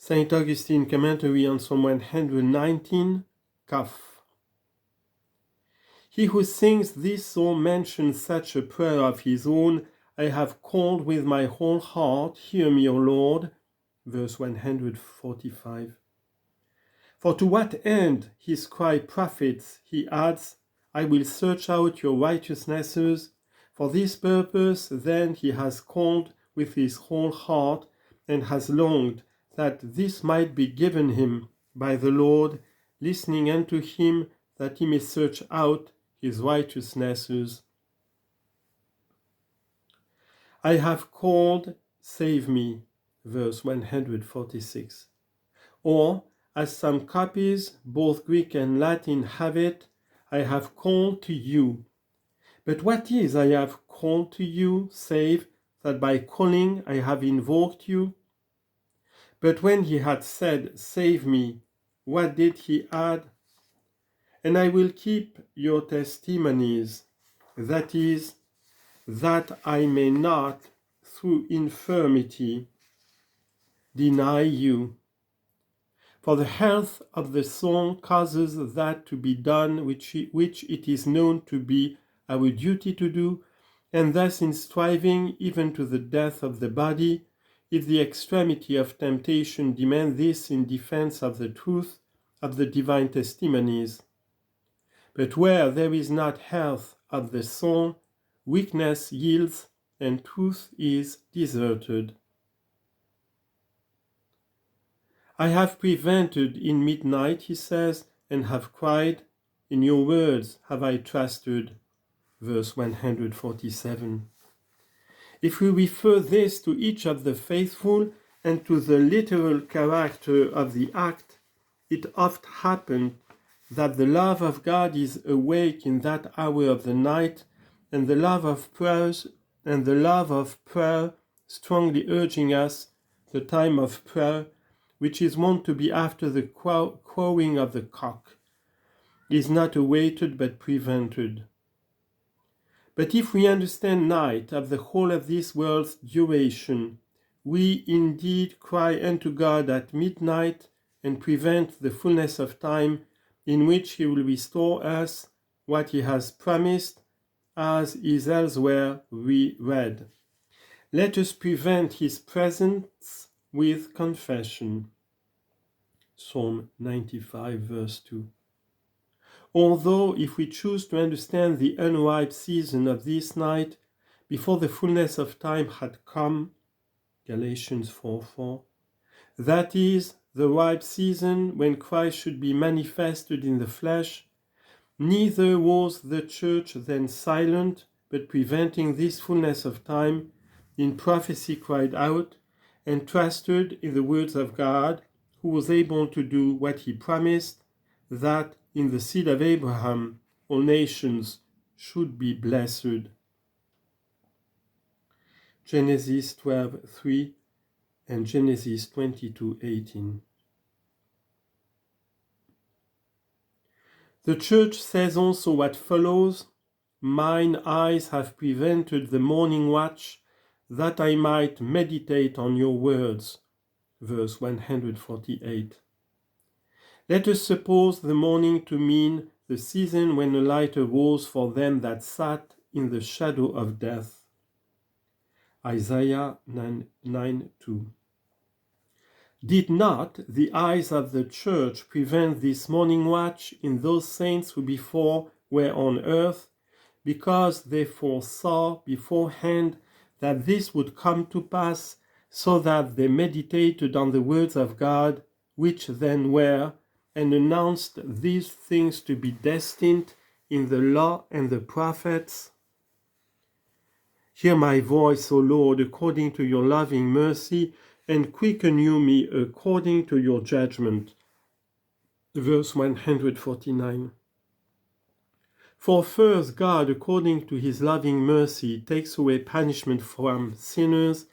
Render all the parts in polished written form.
St. Augustine commentary on Psalm 119, Kaf. He who sings this psalm mentions such a prayer of his own: I have called with my whole heart, hear me, O Lord. Verse 145. For to what end his cry profits, he adds, I will search out your righteousnesses. For this purpose then he has called with his whole heart, and has longed that this might be given him by the Lord, listening unto him, that he may search out his righteousnesses. I have called, save me, verse 146. Or, as some copies, both Greek and Latin, have it, I have called to you. But what is I have called to you, save that by calling I have invoked you? But when he had said, save me, what did he add? And I will keep your testimonies, that is, that I may not, through infirmity, deny you. For the health of the soul causes that to be done which it is known to be our duty to do, and thus in striving even to the death of the body, if the extremity of temptation demand this in defense of the truth of the divine testimonies. But where there is not health of the soul, weakness yields, and truth is deserted. I have prevented in midnight, he says, and have cried, in your words have I trusted. Verse 147. If we refer this to each of the faithful and to the literal character of the act, it oft happens that the love of God is awake in that hour of the night, and the love of prayer strongly urging us, the time of prayer, which is wont to be after the crowing of the cock, is not awaited but prevented. But if we understand night of the whole of this world's duration, we indeed cry unto God at midnight and prevent the fullness of time in which he will restore us what he has promised, as is elsewhere read. Let us prevent his presence with confession. Psalm 95, verse 2. Although, if we choose to understand the unripe season of this night, before the fullness of time had come, Galatians 4:4, that is, the ripe season when Christ should be manifested in the flesh, neither was the church then silent, but preventing this fullness of time, in prophecy cried out, and trusted in the words of God, who was able to do what he promised, that in the seed of Abraham all nations should be blessed. Genesis 12:3 and Genesis 22:18. The church says also what follows: mine eyes have prevented the morning watch, that I might meditate on your words. Verse 148. Let us suppose the morning to mean the season when a light arose for them that sat in the shadow of death. Isaiah 9:2. Did not the eyes of the church prevent this morning watch in those saints who before were on earth, because they foresaw beforehand that this would come to pass, so that they meditated on the words of God, which then were, and announced these things to be destined in the law and the prophets? Hear my voice, O Lord, according to your loving mercy, and quicken you me according to your judgment. Verse 149. For first God, according to his loving mercy, takes away punishment from sinners,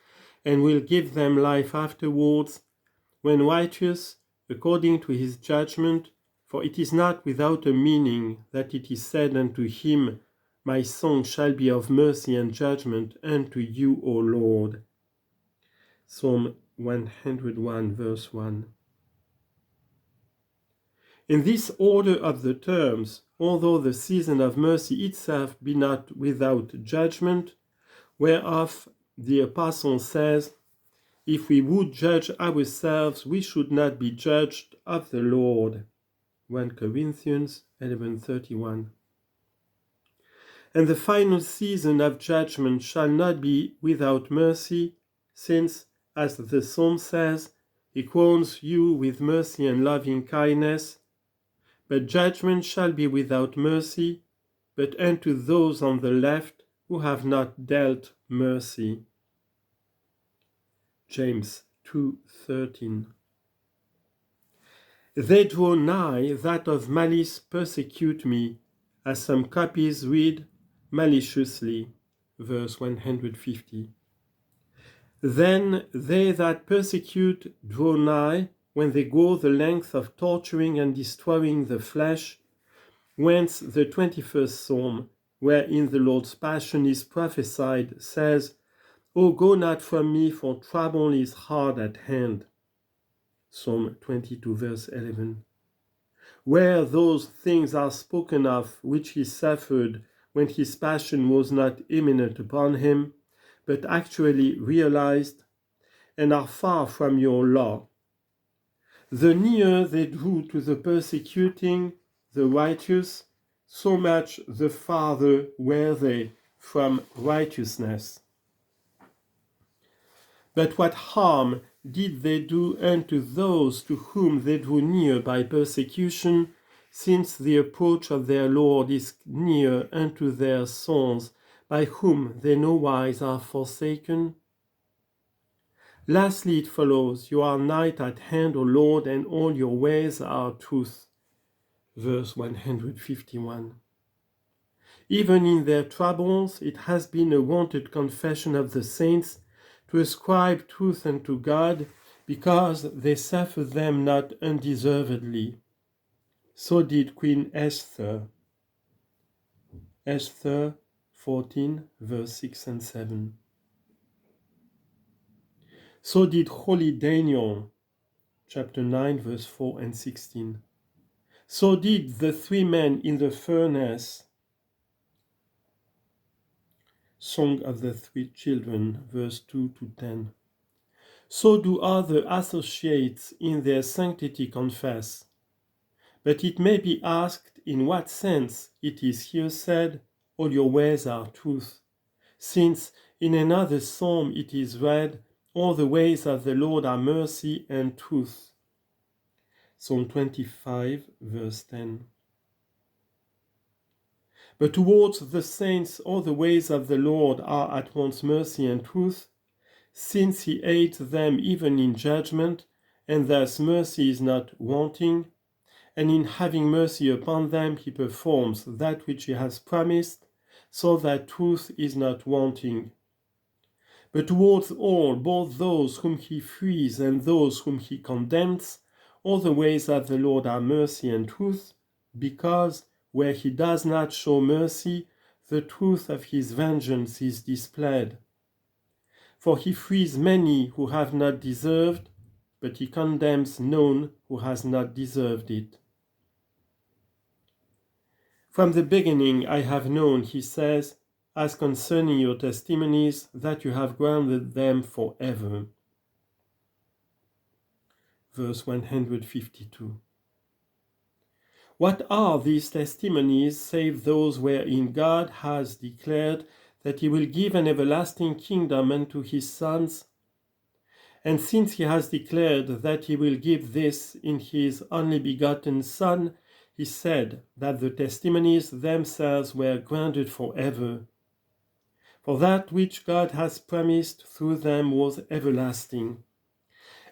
and will give them life afterwards, when righteous, according to his judgment, for it is not without a meaning that it is said unto him, my song shall be of mercy and judgment unto you, O Lord. Psalm 101 verse 1. In this order of the terms, although the season of mercy itself be not without judgment, whereof the Apostle says, if we would judge ourselves, we should not be judged of the Lord. 1 Corinthians 11:31. And the final season of judgment shall not be without mercy, since, as the Psalm says, he crowns you with mercy and loving kindness. But judgment shall be without mercy, but unto those on the left who have not dealt mercy. James 2:13. They draw nigh that of malice persecute me, as some copies read, maliciously. Verse 150. Then they that persecute draw nigh, when they go the length of torturing and destroying the flesh, whence the 21st Psalm, wherein the Lord's passion is prophesied, says, O go not from me, for trouble is hard at hand. Psalm 22 verse 11. Where those things are spoken of which he suffered when his passion was not imminent upon him, but actually realized, and are far from your law. The nearer they drew to the persecuting the righteous, so much the farther were they from righteousness. But what harm did they do unto those to whom they drew near by persecution, since the approach of their Lord is near unto their souls, by whom they nowise are forsaken? Lastly it follows, you are nigh at hand, O Lord, and all your ways are truth. Verse 151. Even in their troubles, it has been a wonted confession of the saints to ascribe truth unto God, because they suffered them not undeservedly. So did Queen Esther. Esther 14, verse 6 and 7. So did holy Daniel, chapter 9, verse 4 and 16. So did the three men in the furnace, Song of the Three Children, verse 2 to 10. So do other associates in their sanctity confess. But it may be asked in what sense it is here said, all your ways are truth, since in another psalm it is read, all the ways of the Lord are mercy and truth. Psalm 25, verse 10. But towards the saints all the ways of the Lord are at once mercy and truth, since he aids them even in judgment, and thus mercy is not wanting, and in having mercy upon them he performs that which he has promised, so that truth is not wanting. But towards all, both those whom he frees and those whom he condemns, all the ways of the Lord are mercy and truth, because where he does not show mercy, the truth of his vengeance is displayed. For he frees many who have not deserved, but he condemns none who has not deserved it. From the beginning I have known, he says, as concerning your testimonies, that you have grounded them forever. Verse 152. What are these testimonies save those wherein God has declared that he will give an everlasting kingdom unto his sons? And since he has declared that he will give this in his only begotten Son, he said that the testimonies themselves were granted forever. For that which God has promised through them was everlasting.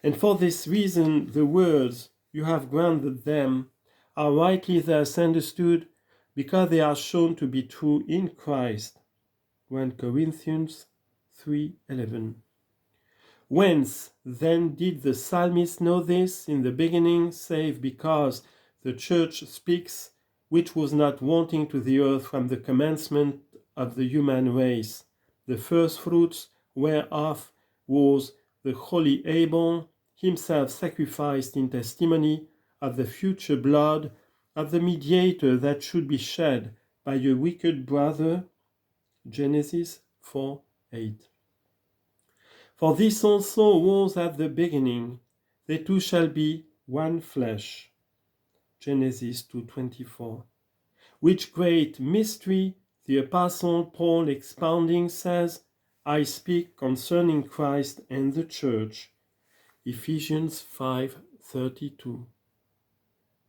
And for this reason the words, you have granted them, are rightly thus understood, because they are shown to be true in Christ. 1 Corinthians 3:11. Whence then did the psalmist know this in the beginning, save because the church speaks, which was not wanting to the earth from the commencement of the human race, the first fruits whereof was the holy Abel, himself sacrificed in testimony of the future blood of the mediator that should be shed by a wicked brother. Genesis 4:8. For this also was at the beginning, the two shall be one flesh. Genesis 2:24. Which great mystery the Apostle Paul expounding says, I speak concerning Christ and the church. Ephesians 5:32.